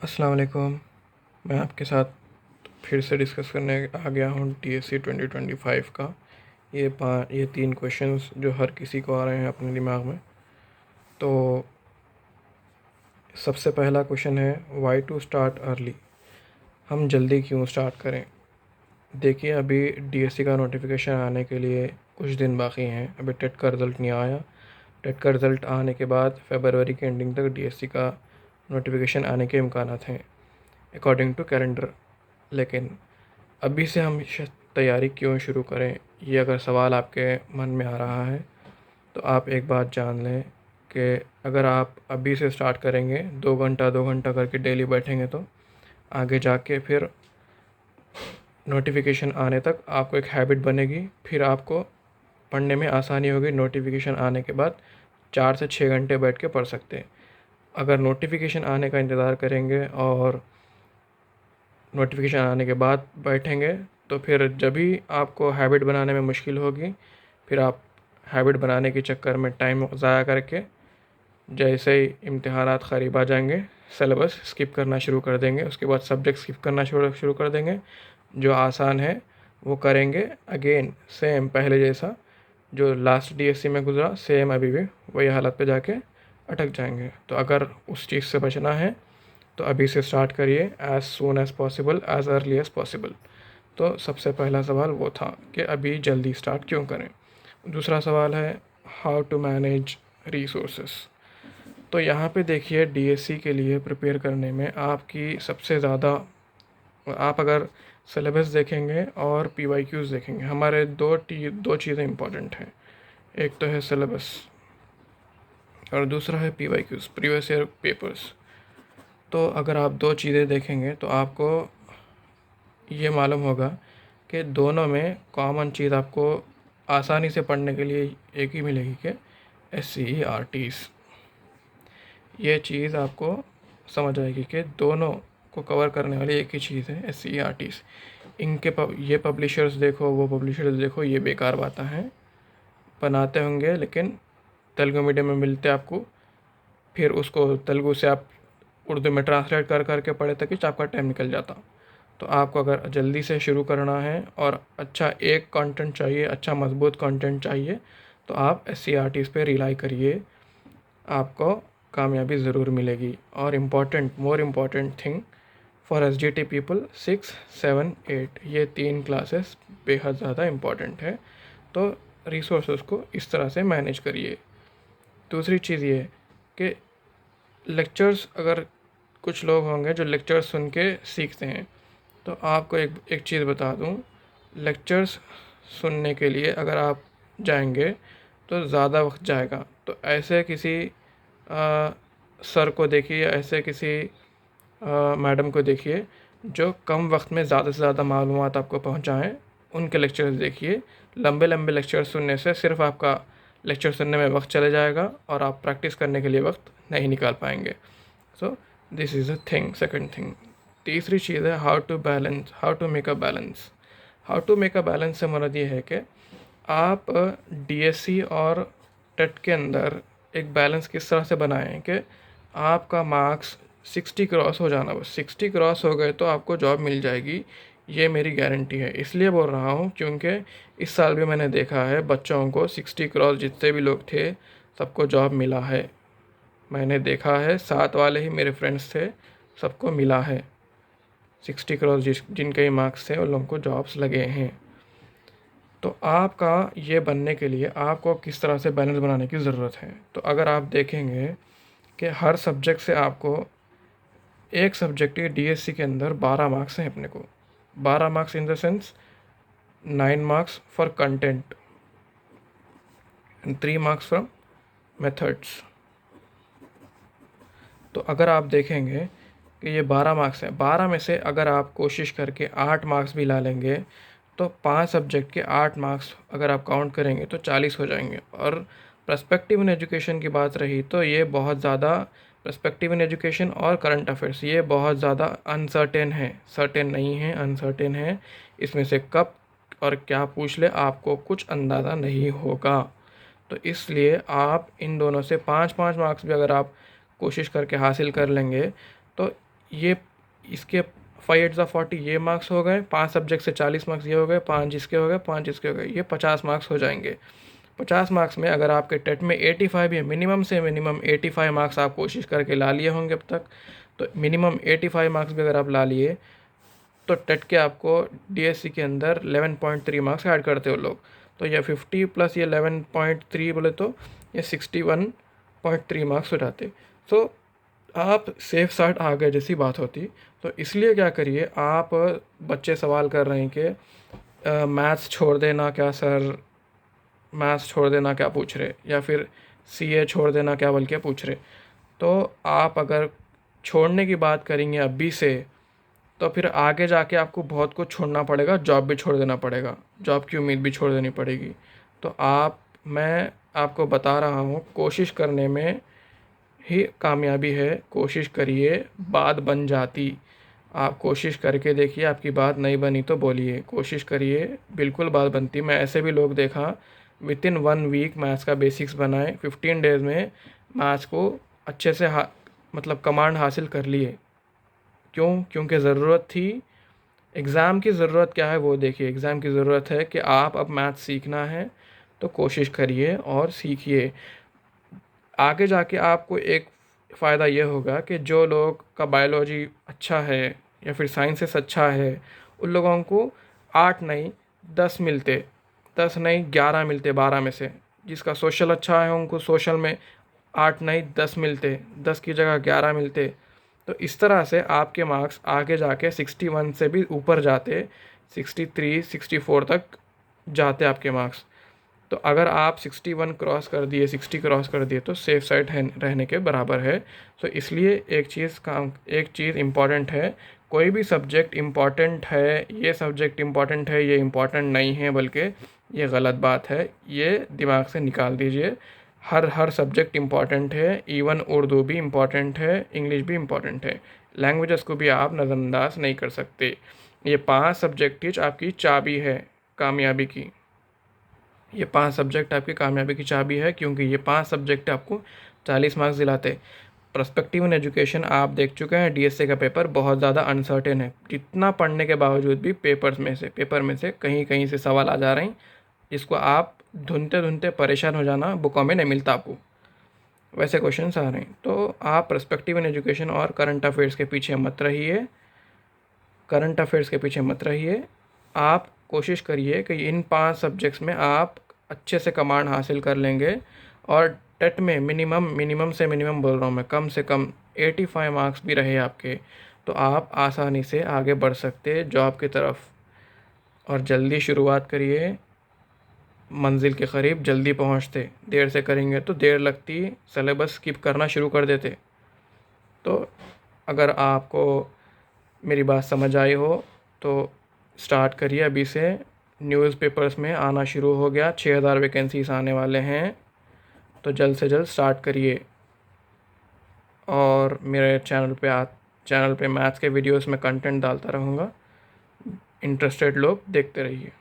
अस्सलाम वालेकुम। मैं आपके साथ फिर से डिस्कस करने आ गया हूँ DSC 2025 का। ये 3 क्वेश्चंस जो हर किसी को आ रहे हैं अपने दिमाग में। तो सबसे पहला क्वेश्चन है, वाई टू स्टार्ट अर्ली? हम जल्दी क्यों स्टार्ट करें? देखिए, अभी DSC का नोटिफिकेशन आने के लिए कुछ दिन बाकी हैं। अभी टेट का रिज़ल्ट नहीं आया। टेट का रिज़ल्ट आने के बाद फरवरी के एंडिंग तक DSC का नोटिफिकेशन आने के इम्कानात हैं अकॉर्डिंग टू कैलेंडर। लेकिन अभी से हम तैयारी क्यों शुरू करें, ये अगर सवाल आपके मन में आ रहा है तो आप एक बात जान लें कि अगर आप अभी से स्टार्ट करेंगे, 2 घंटा करके डेली बैठेंगे, तो आगे जाके फिर नोटिफिकेशन आने तक आपको एक हैबिट बनेगी। फिर आपको पढ़ने में आसानी होगी। नोटिफिकेशन आने के बाद 4 से 6 घंटे बैठ के पढ़ सकते हैं। अगर नोटिफिकेशन आने का इंतज़ार करेंगे और नोटिफिकेशन आने के बाद बैठेंगे तो फिर जब भी आपको हैबिट बनाने में मुश्किल होगी, फिर आप हैबिट बनाने के चक्कर में टाइम ज़ाया करके जैसे ही इम्तिहानात करीब आ जाएंगे, सिलेबस स्किप करना शुरू कर देंगे। उसके बाद सब्जेक्ट स्किप करना शुरू कर देंगे। जो आसान है वो करेंगे, अगेन सेम पहले जैसा जो लास्ट DSC में गुजरा, सेम अभी भी वही हालत पे जाके अटक जाएंगे। तो अगर उस चीज़ से बचना है तो अभी से स्टार्ट करिए, as soon as possible, as early as possible. तो सबसे पहला सवाल वो था कि अभी जल्दी स्टार्ट क्यों करें। दूसरा सवाल है, हाउ टू मैनेज रिसोर्सेस। तो यहाँ पे देखिए, DSC के लिए प्रिपेयर करने में आपकी सबसे ज़्यादा, आप अगर सिलेबस देखेंगे और PYQs देखेंगे, हमारे दो चीज़ें इंपॉर्टेंट हैं। एक तो है सिलेबस और दूसरा है PYQs, प्रीवियस ईयर पेपर्स। तो अगर आप दो चीज़ें देखेंगे तो आपको ये मालूम होगा कि दोनों में कॉमन चीज़ आपको आसानी से पढ़ने के लिए एक ही मिलेगी कि SCERTs। ये चीज़ आपको समझ आएगी कि दोनों को कवर करने वाली एक ही चीज़ है, SCERTs। ये पब्लिशर्स देखो, वो पब्लिशर्स देखो, ये बेकार बातें हैं, बनाते होंगे लेकिन तेलुगु मीडियम में मिलते आपको, फिर उसको तेलुगु से आप उर्दू में ट्रांसलेट कर करके पढ़े तक आपका टाइम निकल जाता। तो आपको अगर जल्दी से शुरू करना है और अच्छा एक कंटेंट चाहिए, अच्छा मजबूत कंटेंट चाहिए, तो आप SCERTs पे रिलाई करिए, आपको कामयाबी ज़रूर मिलेगी। और more important thing for SGT people, 6, 7, 8, ये 3 क्लासेस बेहद ज़्यादा इम्पॉर्टेंट है। तो रिसोर्सेज को इस तरह से मैनेज करिए। दूसरी चीज़ ये कि लेक्चर्स, अगर कुछ लोग होंगे जो लेक्चर्स सुन के सीखते हैं, तो आपको एक चीज़ बता दूं, लेक्चर्स सुनने के लिए अगर आप जाएंगे तो ज़्यादा वक्त जाएगा। तो ऐसे किसी सर को देखिए, ऐसे किसी मैडम को देखिए जो कम वक्त में ज़्यादा से ज़्यादा मालूमात आपको पहुंचाएं, उनके लेक्चर्स देखिए। लंबे लंबे लेक्चर सुनने से सिर्फ आपका लेक्चर सुनने में वक्त चले जाएगा और आप प्रैक्टिस करने के लिए वक्त नहीं निकाल पाएंगे। So this is a thing. Second thing, तीसरी चीज़ है, how to make a balance. How to make a balance से मरद ये है कि आप DSC और टेट के अंदर एक बैलेंस किस तरह से बनाएं कि आपका मार्क्स 60 क्रॉस हो जाना, बस 60 क्रॉस हो गए तो आपको जॉब मिल जाएगी। ये मेरी गारंटी है। इसलिए बोल रहा हूँ क्योंकि इस साल भी मैंने देखा है बच्चों को 60 क्रॉस, जितने भी लोग थे सबको जॉब मिला है। मैंने देखा है, 7 वाले ही मेरे फ्रेंड्स थे, सबको मिला है 60 क्रॉस। जिनके ही मार्क्स थे उन लोगों को जॉब्स लगे हैं। तो आपका ये बनने के लिए आपको किस तरह से बैलेंस बनाने की ज़रूरत है। तो अगर आप देखेंगे कि हर सब्जेक्ट से आपको, एक सब्जेक्ट के DSC के अंदर 12 मार्क्स हैं अपने को। 12 marks in the sense 9 marks for content and 3 marks from methods. तो अगर आप देखेंगे कि ये 12 मार्क्स हैं, 12 में से अगर आप कोशिश करके 8 मार्क्स भी ला लेंगे तो 5 सब्जेक्ट के 8 मार्क्स अगर आप काउंट करेंगे तो 40 हो जाएंगे। और पर्सपेक्टिव इन एजुकेशन की बात रही तो ये बहुत ज़्यादा, पर्सपेक्टिव इन एजुकेशन और करंट अफेयर्स, ये बहुत ज़्यादा अनसर्टेन है, सर्टेन नहीं है, अनसर्टेन है। इसमें से कब और क्या पूछ ले आपको कुछ अंदाज़ा नहीं होगा। तो इसलिए आप इन दोनों से 5-5 मार्क्स भी अगर आप कोशिश करके हासिल कर लेंगे तो ये इसके 5 8 40 ये मार्क्स हो गए, 5 सब्जेक्ट से 40 मार्क्स ये हो गए, 5 इसके हो गए, 5 इसके हो गए, ये 50 मार्क्स हो जाएंगे। 50 मार्क्स में अगर आपके टेट में 85 है, मिनिमम से मिनिमम 85 मार्क्स आप कोशिश करके ला लिए होंगे अब तक, तो मिनिमम 85 मार्क्स भी अगर आप ला लिए तो टेट के आपको डीएससी के अंदर 11.3 मार्क्स ऐड करते हो लोग, तो ये 50 प्लस ये 11.3 बोले तो ये 61.3 मार्क्स हो जाते। सो आप सेफ साइड आ गए जैसी बात होती। तो इसलिए क्या करिए, आप बच्चे सवाल कर रहे हैं कि मैथ्स छोड़ देना क्या सर, मैथ्स छोड़ देना क्या पूछ रहे, या फिर सीए छोड़ देना क्या बल्कि पूछ रहे। तो आप अगर छोड़ने की बात करेंगे अभी से, तो फिर आगे जाके आपको बहुत कुछ छोड़ना पड़ेगा, जॉब भी छोड़ देना पड़ेगा, जॉब की उम्मीद भी छोड़ देनी पड़ेगी। तो मैं आपको बता रहा हूँ, कोशिश करने में ही कामयाबी है। कोशिश करिए, बात बन जाती। आप कोशिश करके देखिए, आपकी बात नहीं बनी तो बोलिए, कोशिश करिए, बिल्कुल बात बनती। मैं ऐसे भी लोग देखा विद इन 1 वीक मैथ्स का बेसिक्स बनाए, 15 डेज़ में मैथ्स को अच्छे से मतलब कमांड हासिल कर लिए। क्यों? क्योंकि ज़रूरत थी। एग्ज़ाम की ज़रूरत क्या है वो देखिए, एग्ज़ाम की ज़रूरत है कि आप अब मैथ्स सीखना है तो कोशिश करिए और सीखिए। आगे जाके आपको एक फ़ायदा ये होगा कि जो लोग का बायोलॉजी अच्छा है या फिर साइंसेस अच्छा है, उन लोगों को 8 नहीं 10 मिलते, 10 नहीं 11 मिलते 12 में से। जिसका सोशल अच्छा है उनको सोशल में 8 नहीं 10 मिलते, 10 की जगह 11 मिलते। तो इस तरह से आपके मार्क्स आगे जाके 61 से भी ऊपर जाते, 63 64 तक जाते आपके मार्क्स। तो अगर आप 61 क्रॉस कर दिए, 60 क्रॉस कर दिए तो सेफ साइड है रहने के बराबर है। तो इसलिए एक चीज़ इम्पॉर्टेंट है, कोई भी सब्जेक्ट इम्पॉर्टेंट है, ये सब्जेक्ट इम्पॉर्टेंट है, ये इम्पॉर्टेंट नहीं है, बल्कि ये गलत बात है, ये दिमाग से निकाल दीजिए। हर सब्जेक्ट इम्पॉर्टेंट है, इवन उर्दू भी इम्पॉर्टेंट है, इंग्लिश भी इम्पॉर्टेंट है। लैंग्वेजेस को भी आप नज़रअंदाज नहीं कर सकते। ये 5 सब्जेक्ट आपकी चाबी है कामयाबी की। ये 5 सब्जेक्ट आपकी कामयाबी की चाबी है, क्योंकि ये 5 सब्जेक्ट आपको 40 मार्क्स दिलाते। पर्सपेक्टिव इन एजुकेशन आप देख चुके हैं, डीएसए का पेपर बहुत ज़्यादा अनसर्टेन है। जितना पढ़ने के बावजूद भी पेपर में से कहीं कहीं से सवाल आ जा रहे हैं, जिसको आप ढूंढते ढूंढते परेशान हो जाना, बुकों में नहीं मिलता आपको, वैसे क्वेश्चंस आ रहे हैं। तो आप पर्सपेक्टिव इन एजुकेशन और करंट अफेयर्स के पीछे मत रहिए, आप कोशिश करिए कि इन 5 सब्जेक्ट्स में आप अच्छे से कमांड हासिल कर लेंगे, और टेट में मिनिमम से मिनिमम बोल रहा हूँ मैं, कम से कम 85 मार्क्स भी रहे आपके, तो आप आसानी से आगे बढ़ सकते जॉब की तरफ। और जल्दी शुरुआत करिए, मंजिल के करीब जल्दी पहुँचते। देर से करेंगे तो देर लगती, सिलेबस स्किप करना शुरू कर देते। तो अगर आपको मेरी बात समझ आई हो तो स्टार्ट करिए अभी से। न्यूज़पेपर्स में आना शुरू हो गया, 6000 वैकेंसीज आने वाले हैं, तो जल्द से जल्द स्टार्ट करिए। और मेरे चैनल पे मैथ्स के वीडियोस में कंटेंट डालता रहूँगा, इंटरेस्टेड लोग देखते रहिए।